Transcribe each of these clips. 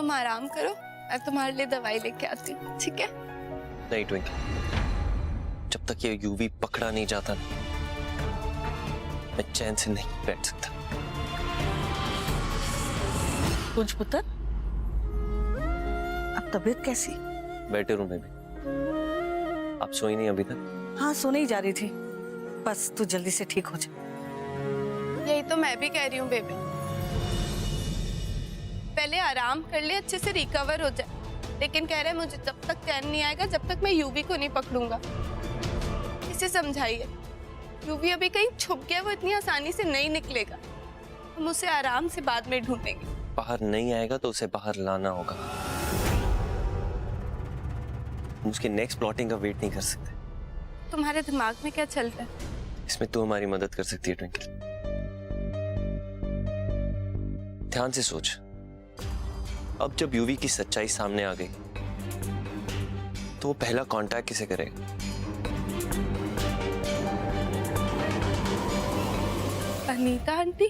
तुम आराम करो, मैं तुम्हारे लिए दवाई लेके आती हूँ, ठीक है? नहीं ट्विंकल, जब तक ये यूवी पकड़ा नहीं जाता ना, मैं चैन से नहीं बैठ सकता। कुछ पुत्र, अब तबीयत कैसी? बैठे रूम में भी। आप सोई नहीं अभी तक? हाँ, सोने ही जा रही थी, बस तू जल्दी से ठीक हो जा। यही तो मैं भी कह रही हूँ बेबी, पहले आराम कर ले, अच्छे से रिकवर हो जाए। लेकिन कह रहे मुझे जब तक चैन नहीं आएगा जब तक मैं यूवी को नहीं पकड़ूंगा। इसे समझाइए, यूवी अभी कहीं छुप गया, वो इतनी आसानी से नहीं निकलेगा। हम उसे आराम से बाद में ढूंढेंगे। बाहर नहीं आएगा तो उसे बाहर लाना होगा। हम उसके नेक्स्ट प्लॉटिंग का वेट नहीं कर सकते। तुम्हारे दिमाग में क्या चलता है? इसमें तू हमारी मदद कर सकती है ट्विंकल। ध्यान से सोच, अब जब यूवी की सच्चाई सामने आ गई तो वो पहला कांटेक्ट किसे करेगा? अनीता आंटी?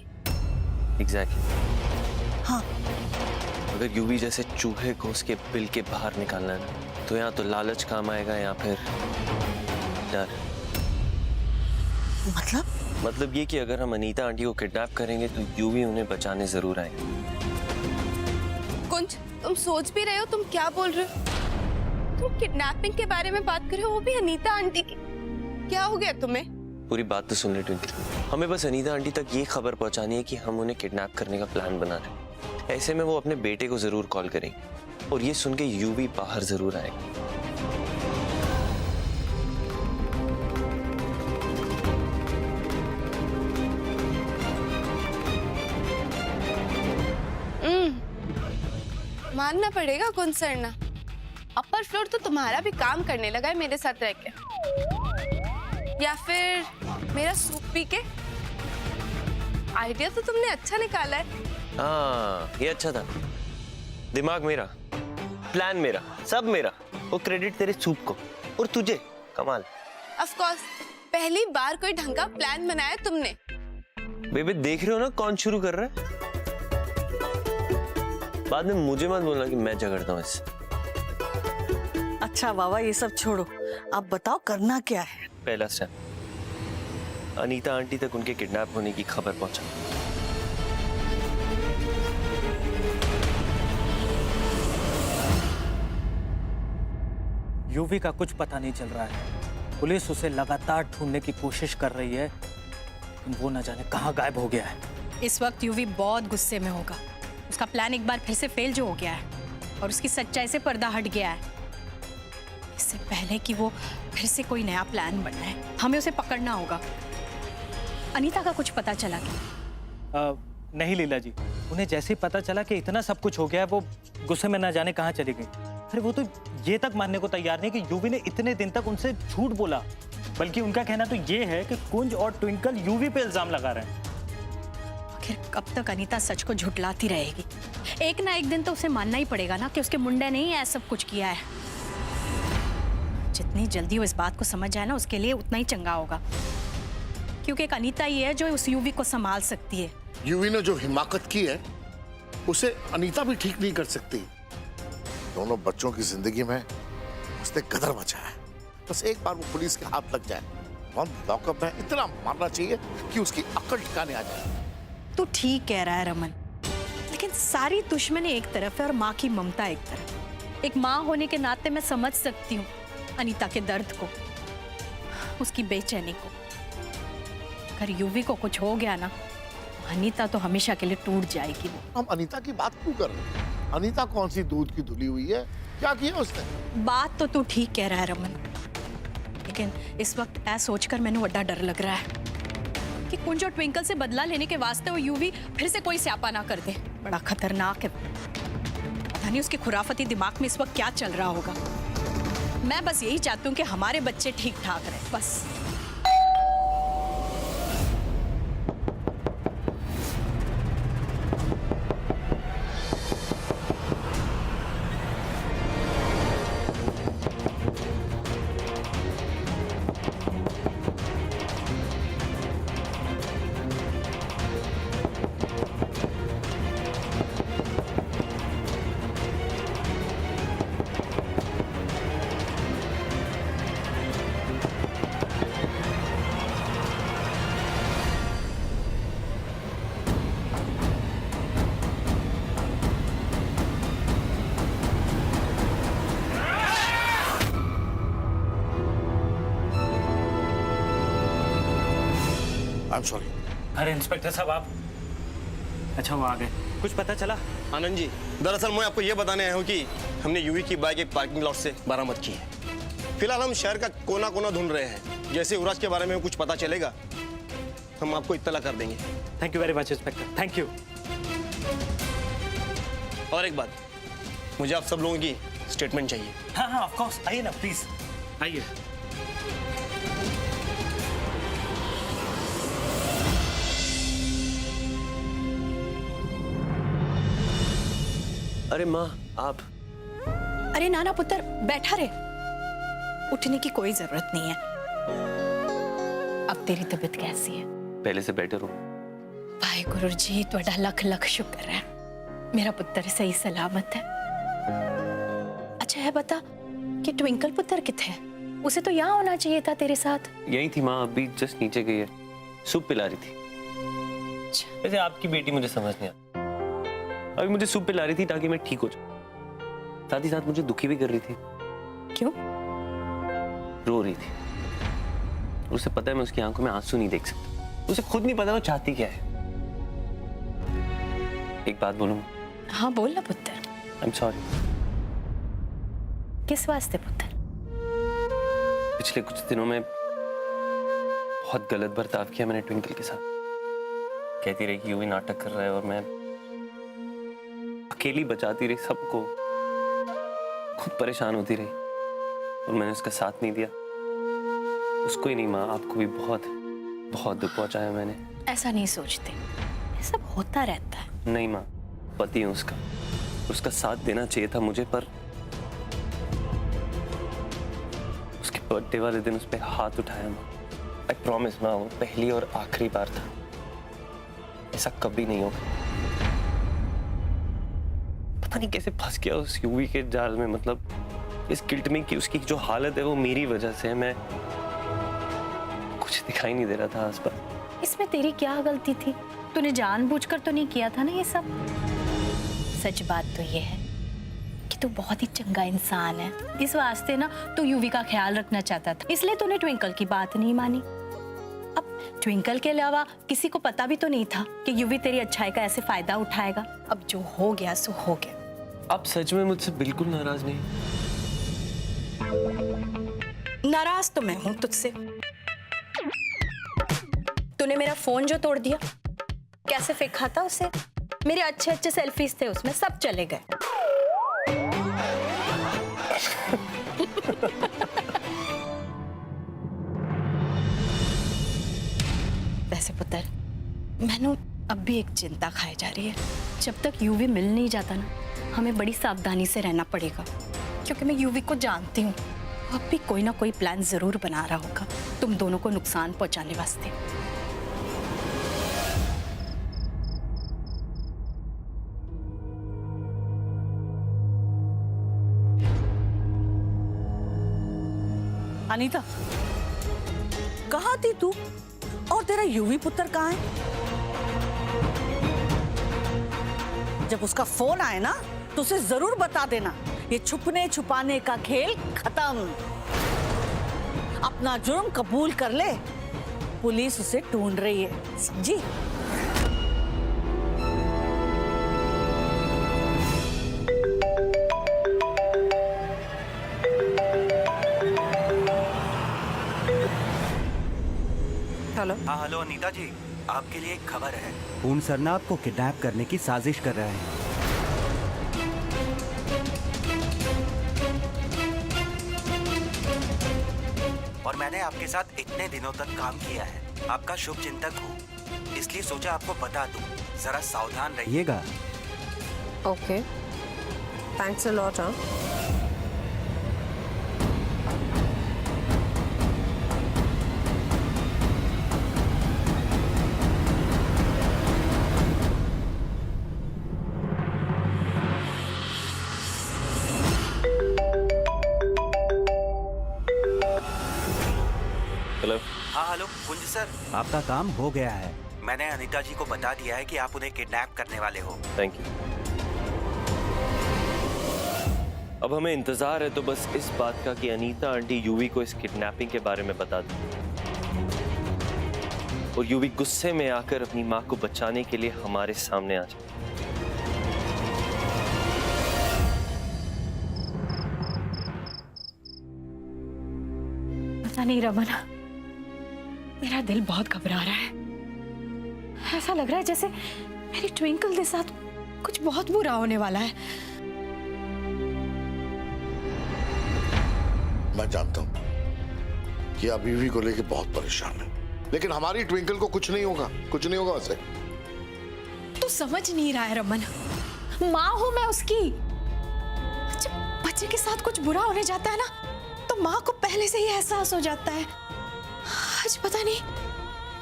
एग्जैक्टली। हाँ, अगर यूवी जैसे चूहे को उसके बिल के बाहर निकालना है तो या तो लालच काम आएगा या फिर डर। मतलब ये कि अगर हम अनीता आंटी को किडनैप करेंगे तो यूवी उन्हें बचाने जरूर आएगा। कुंज, तुम सोच भी रहे हो तुम क्या बोल रहे हो? तुम किडनैपिंग के बारे में बात कर रहे हो, वो भी अनीता आंटी की। क्या हो गया तुम्हें? पूरी बात तो सुन ले ट्विंकल। हमें बस अनीता आंटी तक ये खबर पहुंचानी है कि हम उन्हें किडनैप करने का प्लान बना रहे हैं। ऐसे में वो अपने बेटे को जरूर कॉल करेंगे और ये सुन के यूवी बाहर जरूर आएगा। मानना पड़ेगा कुंज सरना, अपर फ्लोर तो तुम्हारा भी काम करने लगा है मेरे साथ रह के। या फिर मेरा सूप पी के? आइडिया तो तुमने अच्छा निकाला है। हाँ, ये अच्छा था। दिमाग मेरा, प्लान मेरा, सब मेरा। वो क्रेडिट तेरे सूप को और तुझे। कमाल। ऑफ कोर्स, पहली बार कोई ढंग का प्लान बनाया तुमने। बेबी देख रहे हो ना कौन शुरू कर रहा है? बाद में मुझे मत बोलना कि मैं झगड़ता हूँ इससे। अच्छा बाबा, ये सब छोड़ो, आप बताओ करना क्या है? पहला स्टेप, अनीता आंटी तक उनके किडनैप होने की खबर पहुंचा। यूवी का कुछ पता नहीं चल रहा है। पुलिस उसे लगातार ढूंढने की कोशिश कर रही है, लेकिन वो न जाने कहाँ गायब हो गया है। इस वक्त यूवी बहुत गुस्से में होगा। उसका प्लान एक बार फिर से फेल जो हो गया है और उसकी सच्चाई से पर्दा हट गया है। इससे पहले कि वो फिर से कोई नया प्लान बनाए, हमें उसे पकड़ना होगा। अनीता का कुछ पता चला क्या? नहीं लीला जी, उन्हें जैसे ही पता चला कि इतना सब कुछ हो गया है, वो गुस्से में न जाने कहाँ चली गई। अरे वो तो ये तक मानने को तैयार नहीं कि यूवी ने इतने दिन तक उनसे झूठ बोला, बल्कि उनका कहना तो ये है कि कुंज और ट्विंकल यूवी पे इल्जाम लगा रहे हैं। आखिर कब तक अनीता सच को झुठलाती रहेगी? एक ना एक दिन तो उसे मानना ही पड़ेगा ना कि उसके मुंडे ने ही ऐसा सब कुछ किया है। जितनी जल्दी वो इस बात को समझ जाए ना, उसके लिए उतना ही चंगा होगा, क्योंकि एक अनीता ही है जो उस यूवी को संभाल सकती है। यूवी ने जो हिमाकत की है उसे अनीता भी ठीक नहीं कर सकती। दोनों बच्चों की जिंदगी में उसने कदर मचा है। बस एक बार वो पुलिस के हाथ लग जाए, लॉकअप में इतना मारना चाहिए कि उसकी अक्ल ठिकाने आ जाए। तू ठीक कह रहा है रमन, लेकिन सारी दुश्मनी एक तरफ है और माँ की ममता एक तरफ। एक माँ होने के नाते मैं समझ सकती हूँ अनीता के दर्द को, उसकी बेचैनी को। अगर यूवी को कुछ हो गया ना, अनीता तो हमेशा के लिए टूट जाएगी। हम अनीता की बात क्यों कर रहे हैं? अनीता कौन सी दूध की धुली हुई है? क्या किया उसने? बात तो तू ठीक कह रहा है रमन, लेकिन इस वक्त ऐसा सोचकर मैंने बड़ा डर लग रहा है कि कुंज और ट्विंकल से बदला लेने के वास्ते वो यूवी फिर से कोई स्यापा ना कर दे। बड़ा खतरनाक है। पता नहीं उसके खुराफती दिमाग में इस वक्त क्या चल रहा होगा। मैं बस यही चाहती हूँ कि हमारे बच्चे ठीक ठाक रहे, बस। I am sorry. अरे इंस्पेक्टर साहब आप, अच्छा वो आ गए, कुछ पता चला? आनंद जी, दरअसल मैं आपको ये बताने आया हूँ कि हमने यूवी की बाइक एक पार्किंग लॉट से बरामद की है। फिलहाल हम शहर का कोना कोना ढूंढ रहे हैं। जैसे युवराज के बारे में कुछ पता चलेगा हम आपको इत्तला कर देंगे। Thank you very much inspector, thank you. और एक बात, मुझे आप सब लोगों की स्टेटमेंट चाहिए। हाँ हाँ ऑफ कोर्स, आइए ना प्लीज, आइए। अरे माँ आप, अरे नाना पुत्र बैठा रहे, उठने की कोई जरूरत नहीं है। अब तेरी तबीयत कैसी है? पहले से बेटर हो। भाई गुरु जी तुहाडा लख लख शुक्र है, मेरा पुत्र सही सलामत है। अच्छा है बता कि ट्विंकल पुत्र किथे है? उसे तो यहाँ होना चाहिए था तेरे साथ। यही थी माँ, अभी जस्ट नीचे गई है, सूप पिला रही थी। वैसे आपकी बेटी मुझे समझ नहीं आती, अभी मुझे सूप पिला रही थी ताकि मैं ठीक हो जाऊं, साथ ही साथ मुझे दुखी भी कर रही थी। क्यों? रो रही थी, उसे पता है मैं उसकी आंखों में आंसू नहीं देख सकता, उसे खुद नहीं पता वो चाहती क्या है। एक बात बोलूं? हाँ बोल ना पुत्र। I am sorry. किस वास्ते पुत्र? पिछले कुछ दिनों में बहुत गलत बर्ताव किया मैंने ट्विंकल के साथ। कहती रही कि यूं ही नाटक कर रहा है और मैं अकेली बचाती रही सबको, खुद परेशान होती रही और मैंने उसका साथ नहीं दिया। उसको ही नहीं माँ, आपको भी बहुत बहुत दुख पहुंचाया मैंने। ऐसा नहीं सोचते, ये सब होता रहता है। नहीं माँ, पति हूँ उसका साथ देना चाहिए था मुझे, पर उसके बर्थडे वाले दिन उस पर हाथ उठाया माँ। आई प्रॉमिस माँ, वो पहली और आखिरी बार था, ऐसा कभी नहीं होगा। पता नहीं कैसे फंस गया उस यूवी के जाल में, मतलब इस गिल्ट में कि उसकी जो हालत है वो मेरी वजह से है। मैं कुछ दिखाई नहीं दे रहा था आसपास। इसमें तेरी क्या गलती थी? तूने जानबूझकर तो नहीं किया था ना ये सब। सच बात तो ये है कि तू बहुत ही चंगा इंसान है, इस वास्ते ना तू यूवी का ख्याल रखना चाहता था, इसलिए तूने ट्विंकल की बात नहीं मानी। अब ट्विंकल के अलावा किसी को पता भी तो नहीं था कि यूवी तेरी अच्छाई का ऐसे फायदा उठाएगा। अब जो हो गया सो हो गया। आप सच में मुझसे बिल्कुल नाराज नहीं? नाराज तो मैं हूं तुझसे। तूने मेरा फोन जो तोड़ दिया, कैसे फेंका था उसे? मेरे अच्छे अच्छे सेल्फीज थे उसमें, सब चले गए। वैसे पुत्र, मैंने अब भी एक चिंता खाई जा रही है। जब तक यूवी मिल नहीं जाता ना, हमें बड़ी सावधानी से रहना पड़ेगा, क्योंकि मैं यूवी को जानती हूँ, अब भी कोई ना कोई प्लान जरूर बना रहा होगा तुम दोनों को नुकसान पहुंचाने वास्ते। अनीता, कहाँ थी तू? और तेरा यूवी पुत्र कहाँ है? जब उसका फोन आए ना तो उसे जरूर बता देना, ये छुपने छुपाने का खेल खत्म। अपना जुर्म कबूल कर ले, पुलिस उसे ढूंढ रही है, समझी? हेलो। हाँ हेलो अनीता जी, आपके लिए एक खबर है। पूर्ण सरना आपको किडनैप करने की साजिश कर रहे हैं। और मैंने आपके साथ इतने दिनों तक काम किया है, आपका शुभ चिंतक हूँ, इसलिए सोचा आपको बता दूं। जरा सावधान रहिएगा। Okay, thanks a lot. हाँ, हेलो। हाँ हेलो कुंज सर, आपका काम हो गया है। मैंने अनीता जी को बता दिया है कि आप उन्हें किडनैप करने वाले हो। Thank you. अब हमें इंतजार है तो बस इस बात का कि अनीता आंटी यूवी को इस किडनैपिंग के बारे में बता दें। और यूवी गुस्से में आकर अपनी माँ को बचाने के लिए हमारे सामने आ जाए। पता नहीं रमन, मेरा दिल बहुत घबरा रहा है। ऐसा लग रहा है जैसे मेरी ट्विंकल के साथ कुछ बहुत बुरा होने वाला है। मैं जानता हूं कि आप यूवी को लेकर बहुत परेशान हैं, लेकिन हमारी ट्विंकल को कुछ नहीं होगा, कुछ नहीं होगा उसे। तू समझ नहीं रहा है रमन, माँ हूं मैं उसकी। जब बच्चे के साथ कुछ बुरा होने जाता है ना, तो माँ को पहले से ही एहसास हो जाता है। आज पता नहीं,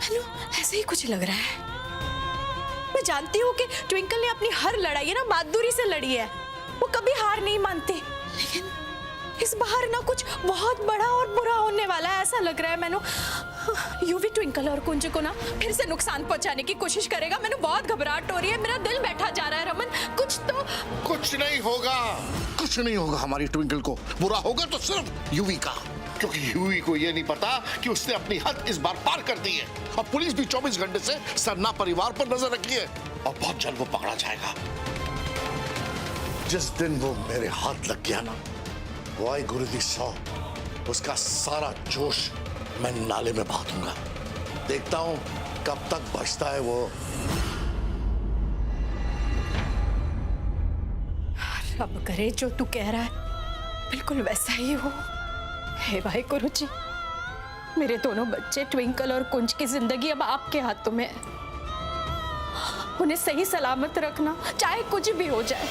मैनू ऐसे ही कुछ लग रहा है। मैं जानती हूँ कि ट्विंकल ने अपनी हर लड़ाई ना बहादुरी से लड़ी है, वो कभी हार नहीं मानती, लेकिन इस बार ना कुछ बहुत बड़ा और बुरा होने वाला है, ऐसा लग रहा है मैनू। यूवी ट्विंकल और कुंज को ना फिर से नुकसान पहुंचाने की कोशिश करेगा। मैनू बहुत घबराहट हो रही है, मेरा दिल बैठा जा रहा है रमन। कुछ नहीं होगा, कुछ नहीं होगा हमारी ट्विंकल को। बुरा होगा तो सिर्फ यूवी का, क्योंकि यूवी को यह नहीं पता कि उसने अपनी हद इस बार पार कर दी है। और पुलिस भी 24 घंटे से सरना परिवार पर नजर रखी है, और बहुत जल्द वो पकड़ा जाएगा। जिस दिन वो मेरे हाथ लग गया ना, वाई गुरु दी 100, उसका सारा जोश मैं नाले में बहा दूंगा। देखता हूं कब तक बचता है वो। रब करे जो तू कह रहा है बिल्कुल वैसा ही हो। हे भाई गुरुजी, मेरे दोनों बच्चे ट्विंकल और कुंज की जिंदगी अब आपके हाथों में है। उन्हें सही सलामत रखना, चाहे कुछ भी हो जाए।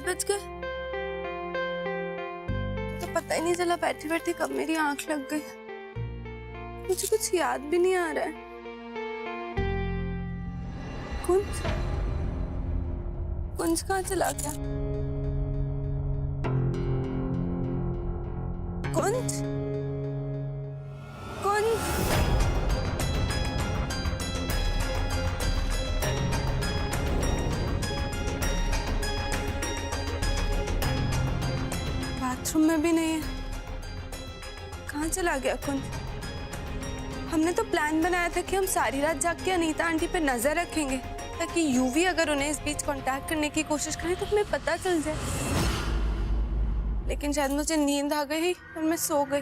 बज गए तो पता ही नहीं चला बैठे बैठे कब मेरी आंख लग गई। मुझे कुछ याद भी नहीं आ रहा है। कुंज कुंज कहाँ चला गया? कुंज कुंज बाथरूम में भी नहीं है। कहाँ चला गया कुंज? हमने तो प्लान बनाया था कि हम सारी रात जाग के अनीता आंटी पे नजर रखेंगे, ताकि यूवी अगर उन्हें इस बीच कांटेक्ट करने की कोशिश करे तो हमें पता चल जाए। लेकिन शायद मुझे नींद आ गई और मैं सो गई।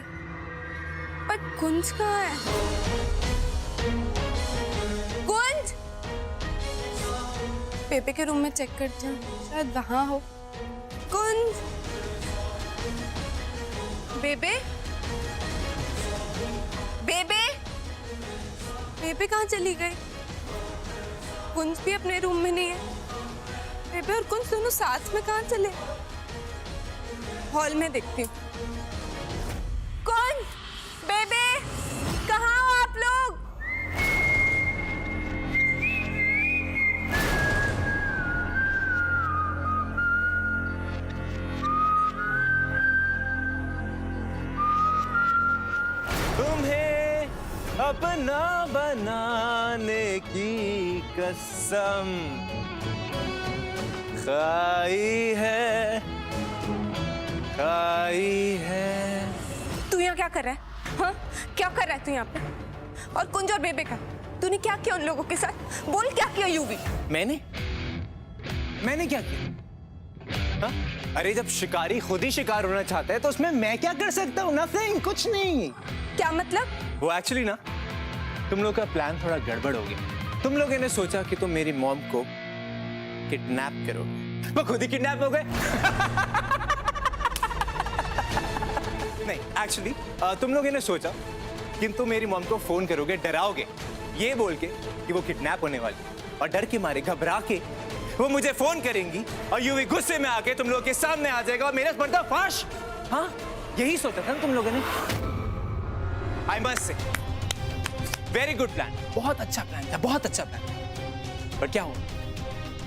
पर कुंज कहाँ है? कुंज! पेपे के रूम में चेक करते हैं, शायद वहां हो। कुंज! बेबे? बेबे? बेबे कहाँ चली गई? कुंज भी अपने रूम में नहीं है। बेबे और कुंज दोनों साथ में कहाँ चले? हॉल में देखती हूँ। कुंज! बेबे! कहाँ हो आप लोग? तुम्हें अपना बनाने की कसम खाई है, खाई है। तू यहाँ क्या कर रहा है? हाँ, क्या कर रहा है तू यहाँ पे? और कुंज और बेबे का तूने क्या किया उन लोगों के साथ? बोल, क्या किया यूवी? मैंने क्या किया? हाँ? अरे जब शिकारी खुद ही शिकार होना चाहता है तो उसमें मैं क्या कर सकता हूँ? नथिंग, कुछ नहीं। क्या मतलब? वो एक्चुअली ना, तुम लोग का प्लान थोड़ा गड़बड़ हो गया। तुम लोगों ने सोचा कि तुम मेरी मॉम को किडनैप करोगे, वो खुद ही किडनैप हो गए। नहीं, एक्चुअली तुम लोगों ने सोचा कि तुम मेरी मॉम को फोन करोगे, डराओगे, ये बोल के कि वो किडनैप होने वाली, और डर के मारे घबरा के वो मुझे फोन करेंगी और यूवी गुस्से में आके तुम लोगों के सामने आ जाएगा और मेरा पर्दाफाश। हाँ, यही सोचा था ना तुम लोगों ने। I must say very good plan, बहुत अच्छा प्लान था, बहुत अच्छा प्लान। पर क्या हुआ?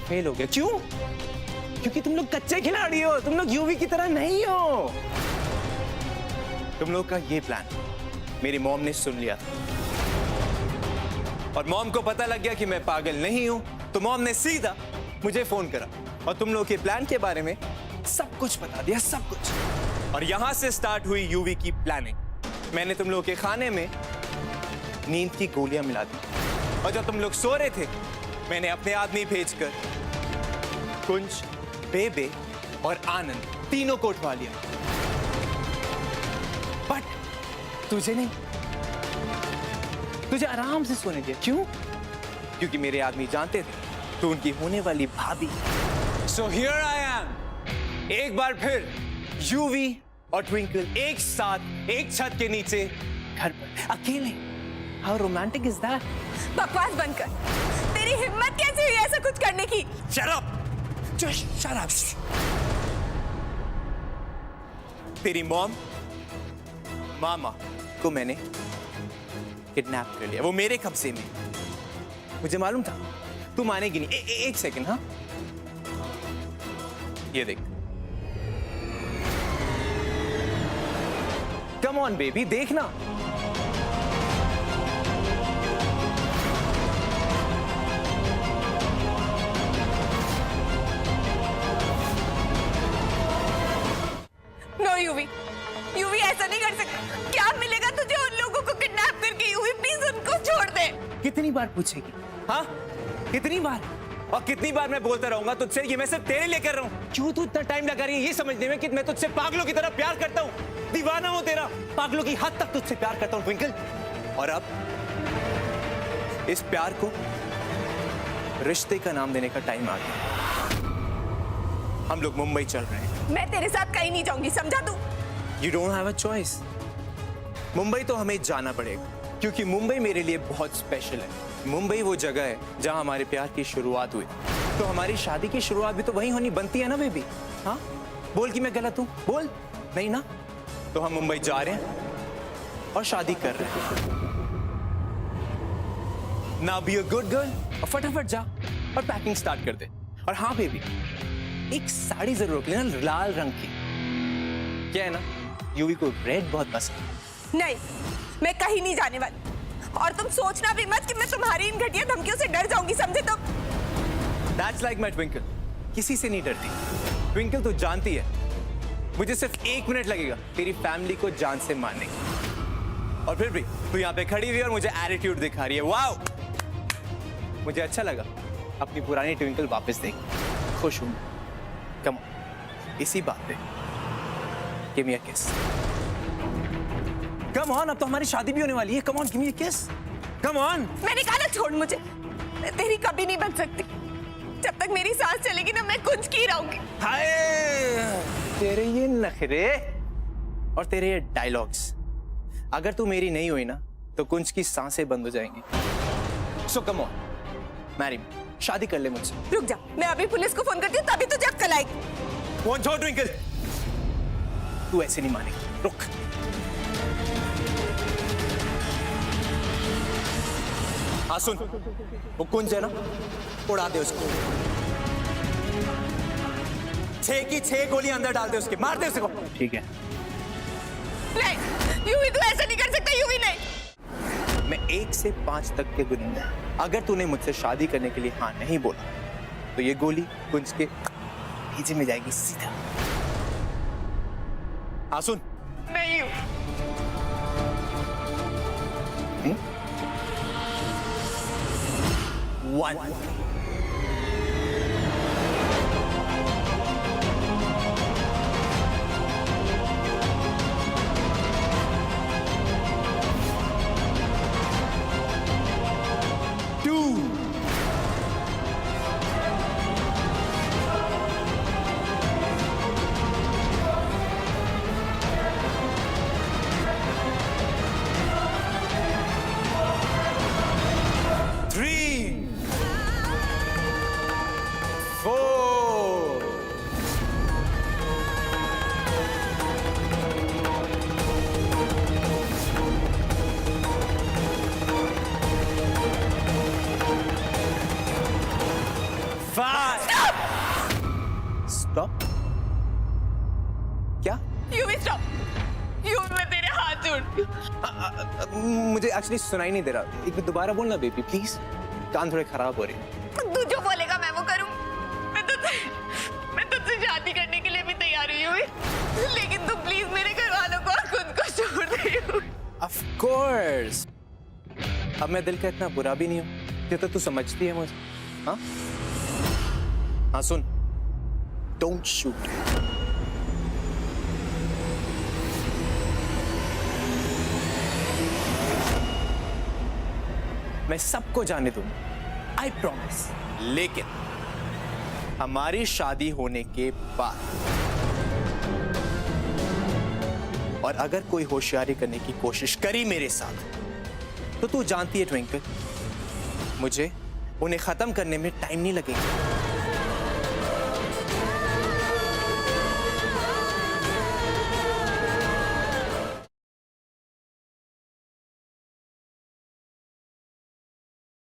फेल हो गया। क्यों? क्योंकि तुम लोग कच्चे खिलाड़ी हो, तुम लोग यूवी की तरह नहीं हो। तुम लोग का ये प्लान मेरी मॉम ने सुन लिया था, और मॉम को पता लग गया कि मैं पागल नहीं हूं, तो मॉम ने सीधा मुझे फोन करा और तुम लोगों के प्लान के बारे में सब कुछ बता दिया, सब कुछ। और यहां से स्टार्ट हुई यूवी की प्लानिंग। मैंने तुम लोगों के खाने में नींद की गोलियां मिला दी और जब तुम लोग सो रहे थे मैंने अपने आदमी भेजकर कुंज, बेबे और आनंद तीनों को उठवा लिया, बट तुझे नहीं, तुझे आराम से सोने दिया। क्यों? क्योंकि मेरे आदमी जानते थे तो उनकी होने वाली भाभी। सो हियर आई एम, एक बार फिर यूवी और ट्विंकल एक साथ एक छत के नीचे घर पर अकेले। How romantic is that? बकवास बंद कर। तेरी हिम्मत कैसे हुई ऐसा कुछ करने की? Shut up, just shut up. तेरी मॉम, मामा को मैंने किडनैप कर लिया, वो मेरे कब्जे में। मुझे मालूम था तू मानेगी नहीं। एक सेकंड, हाँ ये देख। कम ऑन बेबी, देखना। नो यूवी, यूवी ऐसा नहीं कर सकता। क्या मिलेगा तुझे उन लोगों को किडनैप करके? यूवी प्लीज उनको छोड़ दे। कितनी बार पूछेगी? हाँ, कितनी बार? और कितनी बार मैं बोलता रहूंगा तुझसे ये मैं सिर्फ तेरे लिए कर रहा हूं। क्यों तू इतना टाइम लगा रही है ये समझने में कि मैं तुझसे पागलों की तरह प्यार करता हूं, दीवाना हूं तेरा, पागलों की हद तक तुझसे प्यार करता हूं ट्विंकल। और अब इस प्यार को रिश्ते का नाम देने का टाइम आ गया। हम लोग मुंबई चल रहे हैं। मैं तेरे साथ कहीं नहीं जाऊंगी, समझा तू? You don't have a choice. Mumbai तो हमें जाना पड़ेगा क्योंकि मुंबई मेरे लिए बहुत स्पेशल है। मुंबई वो जगह है जहां हमारे प्यार की शुरुआत हुई, तो हमारी शादी की शुरुआत भी तो वहीं होनी बनती है ना बेबी। हाँ बोल कि मैं गलत हूं, बोल। नहीं ना? तो हम मुंबई जा रहे हैं और शादी कर रहे हैं। ना बी अ गुड गर्ल और फटाफट जा और पैकिंग स्टार्ट कर दे। और हाँ बेबी, एक साड़ी जरूर रख लेना लाल रंग की। क्या है ना, यूवी को रेड बहुत पसंद। नहीं, मैं कहीं नहीं जाने वाली। और तुम सोचना भी मत कि मैं तुम्हारी इन घटिया धमकियों से डर जाऊंगी, समझे तुम? That's like my ट्विंकल, किसी से नहीं डरती। ट्विंकल तो जानती है मुझे सिर्फ 1 मिनट लगेगा तेरी फैमिली को जान से मारने की। और फिर भी तू यहाँ पे खड़ी हुई और मुझे एटीट्यूड दिखा रही है। वाओ, मुझे अच्छा लगा अपनी पुरानी ट्विंकल वापस देख, खुश हूं। कम इसी बात पे गिव मी अ किस। कम ऑन, अब तो हमारी शादी भी होने वाली है। कम ऑन, गिव मी अ किस। Come on. मैंने कहा ना छोड़ मुझे। मैं तेरी कभी नहीं बन सकती। जब तक मेरी सांस चलेगी ना, मैं कुछ की रहूंगी। हाय, तेरे ये नखरे और तेरे ये डायलॉग्स, अगर तू मेरी नहीं हुई ना तो कुंज की सांसें बंद हो जाएंगी। सो कम ऑन, मैरी मी, शादी कर ले मुझसे। रुक जा, मैं अभी पुलिस को फोन करती हूँ, तभी तुझे अक्ल आएगी। वो छोड़ ट्विंकल, तू ऐसे नहीं मानेगी। रुक, हाँ सुन, वो कुंज है ना, उड़ा दे उसको। 6 की 6 गोलियां अंदर डाल दे उसके, मार दे उसको। ठीक है। नहीं, यूवी तू ऐसा नहीं कर सकता। यूवी नहीं। मैं 1 से 5 तक के गिनूंगा। अगर तूने मुझसे शादी करने के लिए हाँ नहीं बोला तो ये गोली कुंज के भेजे में जाएगी सीधा। हाँ सुन। नहीं हूँ। 1 2 3 4 5 स्टॉप। क्या? UV stop. यूवी मैं तेरे हाथ जोड़ती हूँ। मुझे एक्चुअली सुनाई नहीं दे रहा। एक बार दोबारा बोलना बेबी प्लीज, कान थोड़े खराब हो रहे हैं। तू जो बोलेगा मैं वो करूँ। तुझसे शादी करने के लिए भी तैयार हुई हूँ, लेकिन तुम प्लीज मेरे घर वालों को और खुद को छोड़ दे। ऑफ कोर्स, अब मैं दिल का इतना बुरा भी नहीं हूं, ये तो तू समझती है मुझे। हाँ हाँ, सुन, डोंट शूट। मैं सबको जाने दूंगा, आई प्रॉमिस, लेकिन हमारी शादी होने के बाद, और अगर कोई होशियारी करने की कोशिश करी मेरे साथ तो तू जानती है ट्विंकल, मुझे उन्हें खत्म करने में टाइम नहीं लगेगा।